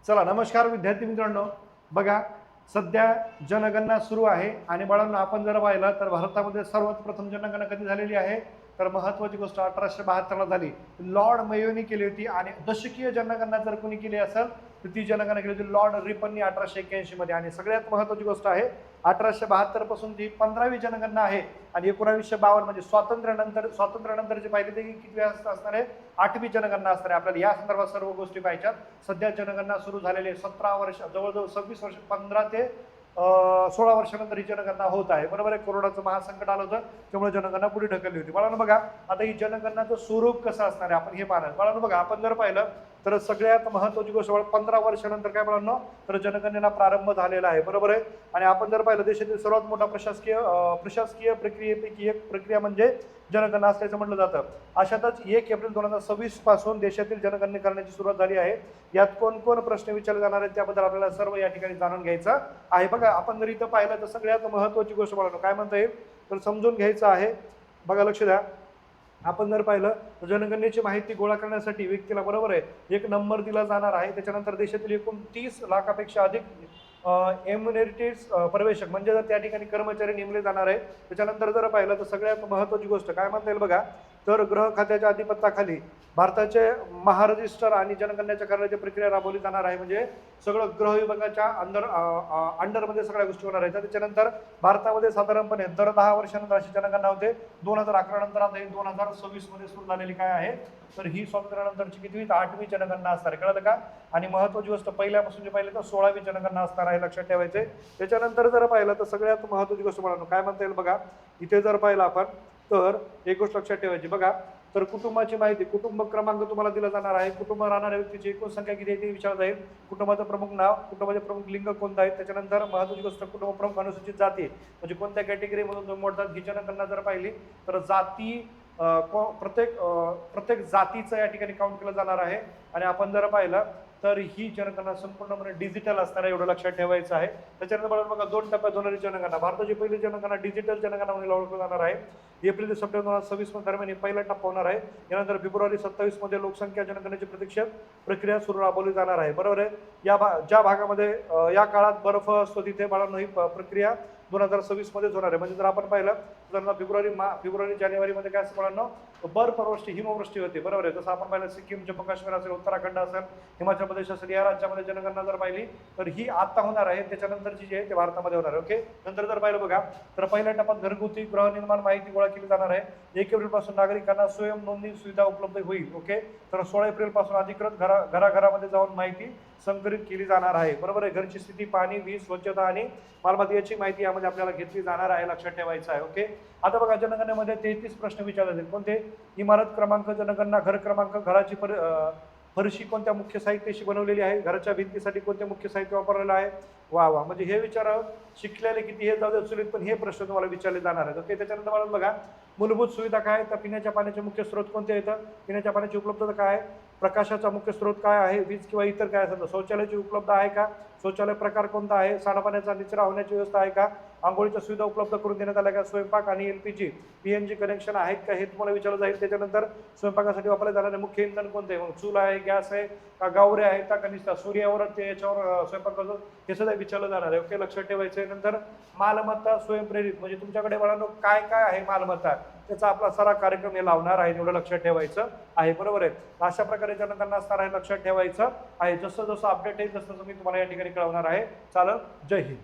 चला नमस्कार विद्यार्थी मित्रांनो. बघा, सध्या जनगणना सुरू आहे आणि बाळांनो आपण जर पाहिलं तर भारतामध्ये सर्वात प्रथम जनगणना कधी झालेली आहे तर महत्त्वाची गोष्ट 1872 ला झाली. लॉर्ड मेयोनी केली होती आणि दशकीय जनगणना जर कोणी केली असेल तर ती जनगणना केली होती लॉर्ड रिपननी 1881 मध्ये. आणि सगळ्यात महत्त्वाची गोष्ट आहे 1872 पासून ती 15वी जनगणना आहे आणि 1952 म्हणजे स्वातंत्र्यानंतरची पाहिली ते किती असणार आहे 8वी जनगणना असणार आहे. आपल्याला या संदर्भात सर्व गोष्टी पाहिजेत. सध्या जनगणना सुरू झालेली आहे 17 वर्ष, जवळजवळ 26 वर्ष, 15 ते 16 वर्षानंतर ही जनगणना होत आहे. बरोबर आहे. कोरोनाचं महासंकट आलं होतं त्यामुळे जनगणना पुढे ढकलली होती. बाळांनो बघा, आता ही जनगणनाचं स्वरूप कसं असणार आहे आपण हे पाहणार. बाळांनो बघा, आपण जर पाहिलं तर सगळ्यात महत्त्वाची गोष्ट 15 वर्षानंतर काय बाळांनो तर जनगणनेला प्रारंभ झालेला आहे. बरोबर आहे. आणि आपण जर पाहिलं देशातील सर्वात मोठा प्रशासकीय प्रक्रियेपैकी एक प्रक्रिया म्हणजे जनगणना असल्याचं म्हटलं जातं. अशातच 1 एप्रिल 2026 पासून देशातील जनगणना करण्याची सुरुवात झाली आहे. यात कोण कोण प्रश्न विचारले जाणार आहेत त्याबद्दल आपल्याला सर्व या ठिकाणी जाणून घ्यायचं आहे. बघा, आपण जर इथं पाहिलं तर सगळ्यात महत्त्वाची गोष्ट बाळांनो काय म्हणता येईल तर समजून घ्यायचं आहे. बघा, लक्ष द्या. आपण जर पाहिलं तर जनगणनेची माहिती गोळा करण्यासाठी व्यक्तीला बरोबर आहे एक नंबर दिला जाणार आहे. त्याच्यानंतर देशातील एकूण 30 लाखापेक्षा अधिक एम्युनिटीज पर्यवेक्षक म्हणजे जर त्या ठिकाणी कर्मचारी नेमले जाणार आहे. त्याच्यानंतर जर पाहिलं तर सगळ्यात महत्त्वाची गोष्ट काय म्हणता येईल बघा तर गृह खात्याच्या अधिपत्याखाली भारताचे महारजिस्टर आणि जनगणनेच्या करण्याची प्रक्रिया राबवली जाणार आहे. म्हणजे सगळं गृह विभागाच्या अंडरमध्ये सगळ्या गोष्टी होणार आहेत. त्याच्यानंतर भारतामध्ये साधारणपणे दर 10 वर्षानंतर अशी जनगणना होते. 2011 नंतर आता 2026 मध्ये सुरू झालेली काय आहे तर ही स्वातंत्र्यानंतरची कितवी 8वी जनगणना असणार आहे. कळलं का. आणि महत्त्वाची गोष्ट पहिल्यापासून जे पाहिलं तर 16वी जनगणना असणार आहे, लक्षात ठेवायचे. त्याच्यानंतर जर पाहिलं तर सगळ्यात महत्त्वाची गोष्ट म्हणून काय म्हणता येईल बघा इथे जर पाहिलं आपण तर एक गोष्ट लक्षात ठेवायची. बघा, तर कुटुंबाची माहिती, कुटुंब क्रमांक तुम्हाला दिला जाणार आहे. कुटुंब राहणाऱ्या व्यक्तीची एकूण संख्या किती आहे ते विचारलं जाईल. कुटुंबाचं प्रमुख नाव, कुटुंबाचे प्रमुख लिंग कोणतं आहे. त्याच्यानंतर महत्त्वाची गोष्ट कुटुंब प्रमुख अनुसूचित जाती म्हणजे कोणत्या कॅटेगरीमधून तुम्ही मोडतात. ही जनगणना जर पाहिली तर जाती प्रत्येक जातीचं या ठिकाणी काउंट केलं जाणार आहे. आणि आपण जर पाहिलं तर ही जनगणना संपूर्णपणे डिजिटल असणार आहे, एवढं लक्षात ठेवायचं आहे. त्याच्यानंतर बघा 2 टप्प्यात होणारी जनगणना. भारताची पहिली जनगणना डिजिटल जनगणना म्हणून ओळखली जाणार आहे. एप्रिल ते सप्टेंबर 2026 दरम्यान पहिला टप्पा होणार आहे. यानंतर फेब्रुवारी 27 मध्ये लोकसंख्या जनगणनेची प्रक्रिया सुरू राबवली जाणार आहे. बरोबर आहे. ज्या भागामध्ये या काळात बर्फ असतो तिथे बाळांनो ही प्रक्रिया 2026 मध्येच होणार आहे. म्हणजे जर आपण पाहिलं तर फेब्रुवारी जानेवारीमध्ये काय असं बाळांनो बर्फवृष्टी हिमवृष्टी होते. बरोबर आहे. जसं आपण पाहिलं सिक्कीम, जम्मू काश्मीर असेल, उत्तराखंड असेल, हिमाचल प्रदेश असेल, या राज्यामध्ये जनगणना जर पाहिली तर ही आता होणार आहे. त्याच्यानंतरची जी आहे ते भारतामध्ये होणार आहे. ओके. नंतर जर पाहिलं बघा तर पहिल्या टप्प्यात घरगुती गृहनिर्माण माहिती गोळा केली जाणार आहे. 1 एप्रिल पासून नागरिकांना स्वयं नोंदणी सुविधा उपलब्ध होईल. ओके. तर 16 एप्रिल पासून अधिकृत घराघरामध्ये जाऊन माहिती संकलित केली जाणार आहे. बरोबर आहे. घरची स्थिती, पाणी, वीज, स्वच्छता आणि मालमत्ता याची माहिती यामध्ये आपल्याला घेतली जाणार आहे, लक्षात ठेवायचं आहे. ओके. आता बघा, जनगणनेमध्ये 33 प्रश्न विचारले जातील. कोणते? इमारत क्रमांक, जनगणना, घर क्रमांक, घराची फरशी कोणत्या मुख्य साहित्याशी बनवलेली आहे, घराच्या भिंतीसाठी कोणते मुख्य साहित्य वापरलेलं आहे. वा वा, म्हणजे हे विचार शिकलेले किती हे जाऊ चुलीत पण हे प्रश्न तुम्हाला विचारले जाणार आहेत. ओके. त्याच्यानंतर मला बघा मूलभूत सुविधा काय तर पिण्याच्या पाण्याचे मुख्य स्रोत कोणते येतं, पिण्याच्या पाण्याची उपलब्धता काय आहे, प्रकाशाचा मुख्य स्रोत काय आहे, वीज किंवा इतर काय असेल, शौचालयाची उपलब्ध आहे का, शौचालय प्रकार कोणता आहे, सांडपाण्याचा निचरा होण्याची व्यवस्था आहे का, आंघोळीच्या सुविधा उपलब्ध करून देण्यात आल्या का, स्वयंपाक आणि LPG PNG कनेक्शन आहेत का, हे तुम्हाला विचारलं जाईल. त्याच्यानंतर स्वयंपाकासाठी वापरले जाणारे मुख्य इंधन कोणते आहे, मग चूल आहे, गॅस आहे का, गावरे आहेत का, कनिष्ठ सूर्यावर ते याच्यावर स्वयंपाक करतो, हे सगळं विचारलं जाणार आहे. ओके, लक्षात ठेवायचं आहे. नंतर मालमत्ता स्वयंप्रेरित म्हणजे तुमच्याकडे बाळांनो काय काय आहे मालमत्ता त्याचा आपला सारा कार्यक्रम हे लावणार आहे, एवढं लक्षात ठेवायचं आहे. बरोबर आहे. अशा प्रकारे जनगणना असणार आहे, लक्षात ठेवायचं आहे. जसं जसं अपडेट आहे तसं मी तुम्हाला या ठिकाणी कळवणार आहे. चालेल. जय हिंद.